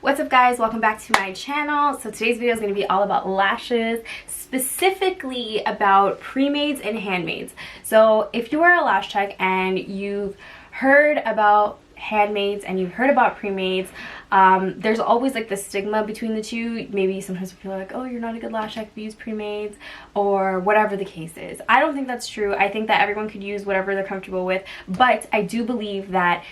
What's up guys, welcome back to my channel. So today's video is going to be all about lashes, specifically about pre-mades and handmades. So if you are a lash tech and you've heard about handmades and you've heard about pre-mades, there's always like the stigma between the two. Maybe sometimes people are like, oh, you're not a good lash tech if you use pre-mades, or whatever the case is. I don't think that's true. I think that everyone could use whatever they're comfortable with, but I do believe that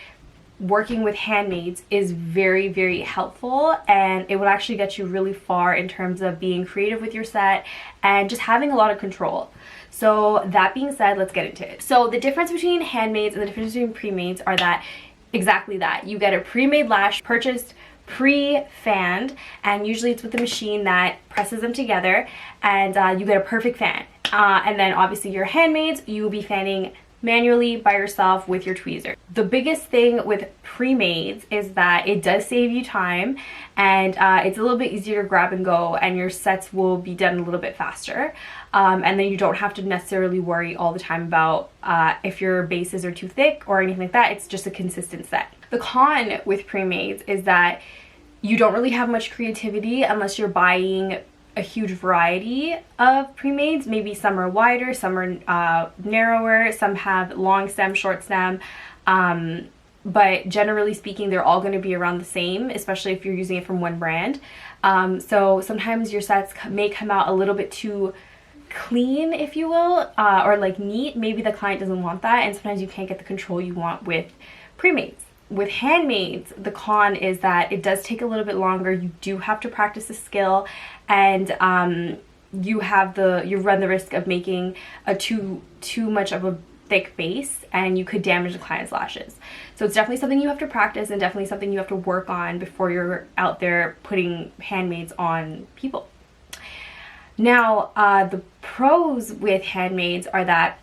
working with handmades is very, very helpful, and it will actually get you really far in terms of being creative with your set and just having a lot of control. So that being said, let's get into it. So the difference between handmades and the difference between pre-mades are that exactly that. You get a pre-made lash purchased pre-fanned, and usually it's with a machine that presses them together, and you get a perfect fan. And then obviously your handmades, you will be fanning manually by yourself with your tweezer. The biggest thing with pre-mades is that it does save you time, and it's a little bit easier to grab and go, and your sets will be done a little bit faster. And then you don't have to necessarily worry all the time about if your bases are too thick or anything like that. It's just a consistent set. The con with pre-mades is that you don't really have much creativity unless you're buying a huge variety of pre-mades. Maybe some are wider, some are narrower, some have long stem, short stem, but generally speaking they're all going to be around the same, especially if you're using it from one brand. So sometimes your sets may come out a little bit too clean, if you will, or like neat. Maybe the client doesn't want that, and sometimes you can't get the control you want with pre-mades. With handmades, the con is that it does take a little bit longer. You do have to practice the skill, and you run the risk of making a too much of a thick base, and you could damage the client's lashes. So it's definitely something you have to practice, and definitely something you have to work on before you're out there putting handmades on people. Now, the pros with handmades are that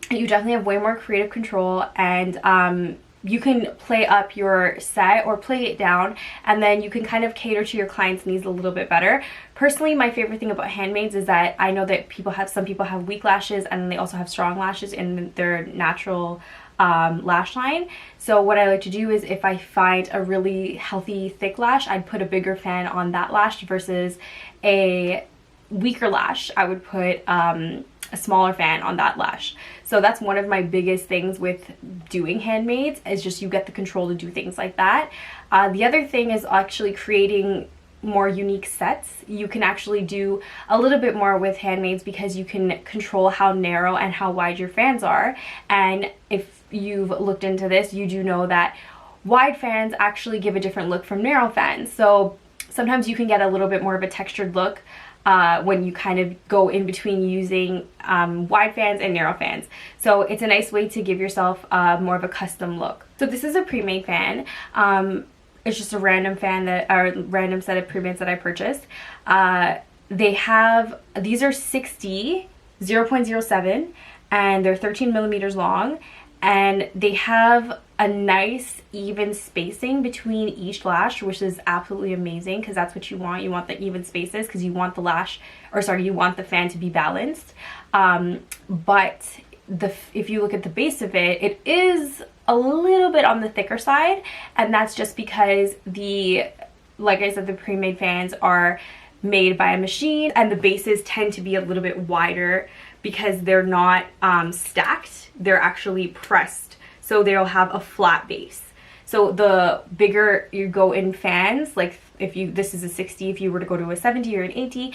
you definitely have way more creative control, and you can play up your set or play it down, and then you can kind of cater to your client's needs a little bit better. Personally, my favorite thing about handmades is that I know that some people have weak lashes, and then they also have strong lashes in their natural lash line. So what I like to do is, if I find a really healthy thick lash, I'd put a bigger fan on that lash versus a weaker lash. I would put a smaller fan on that lash. So that's one of my biggest things with doing handmades, is just you get the control to do things like that. The other thing is actually creating more unique sets. You can actually do a little bit more with handmades because you can control how narrow and how wide your fans are. And if you've looked into this, you do know that wide fans actually give a different look from narrow fans. So sometimes you can get a little bit more of a textured look when you kind of go in between using wide fans and narrow fans. So it's a nice way to give yourself more of a custom look. So this is a pre-made fan. It's just a random fan random set of pre-mades that I purchased. These are 60 0.07, and they're 13 millimeters long, and they have a nice even spacing between each lash, which is absolutely amazing, because that's what you want. You want the even spaces because you want you want the fan to be balanced. But if you look at the base of it, it is a little bit on the thicker side, and that's just because like I said, the pre-made fans are made by a machine, and the bases tend to be a little bit wider because they're not stacked, they're actually pressed, so they'll have a flat base. So the bigger you go in fans, like this is a 60, if you were to go to a 70 or an 80,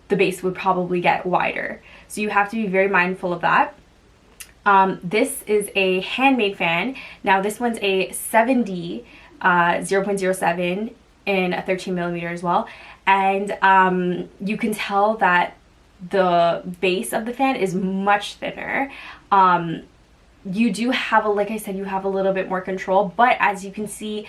the base would probably get wider. So you have to be very mindful of that. This is a handmade fan. Now this one's a 70 0.07 in a 13 millimeter as well, and you can tell that the base of the fan is much thinner. You do have like I said, you have a little bit more control, but as you can see,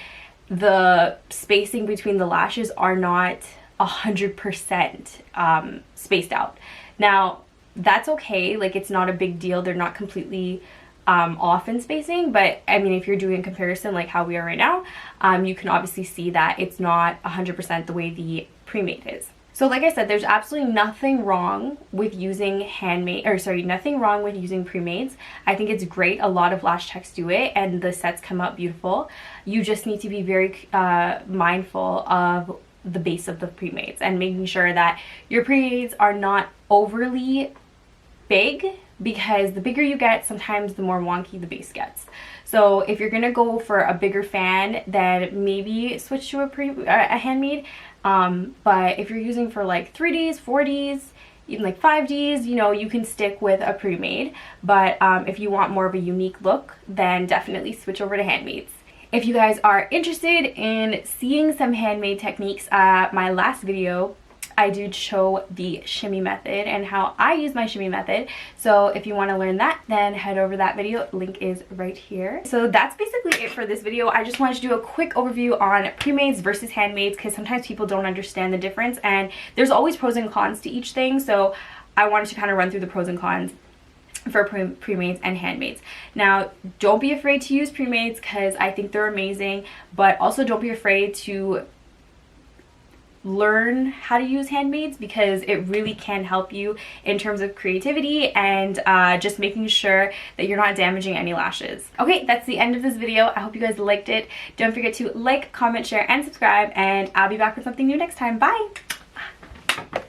the spacing between the lashes are not 100% spaced out. Now that's okay, like it's not a big deal. They're not completely off in spacing, but I mean, if you're doing a comparison like how we are right now, you can obviously see that it's not 100% the way the pre-made is. So like I said, there's absolutely nothing wrong with using nothing wrong with using pre-mades. I think it's great. A lot of lash techs do it and the sets come out beautiful. You just need to be very mindful of the base of the pre-mades and making sure that your pre-mades are not overly big, because the bigger you get, sometimes the more wonky the base gets. So if you're gonna go for a bigger fan, then maybe switch to a handmade. But if you're using for like 3Ds, 4Ds, even like 5Ds, you know, you can stick with a pre-made. But if you want more of a unique look, then definitely switch over to handmades. If you guys are interested in seeing some handmade techniques, my last video, I did show the shimmy method and how I use my shimmy method. So if you want to learn that, then head over to that video. Link is right here. So that's basically it for this video. I just wanted to do a quick overview on pre-mades versus handmades, because sometimes people don't understand the difference, and there's always pros and cons to each thing. So I wanted to kind of run through the pros and cons for pre-mades and handmades. Now, don't be afraid to use pre-mades, because I think they're amazing, but also don't be afraid to learn how to use handmades, because it really can help you in terms of creativity and just making sure that you're not damaging any lashes. Okay, that's the end of this video. I hope you guys liked it. Don't forget to like, comment, share, and subscribe, and I'll be back with something new next time. Bye!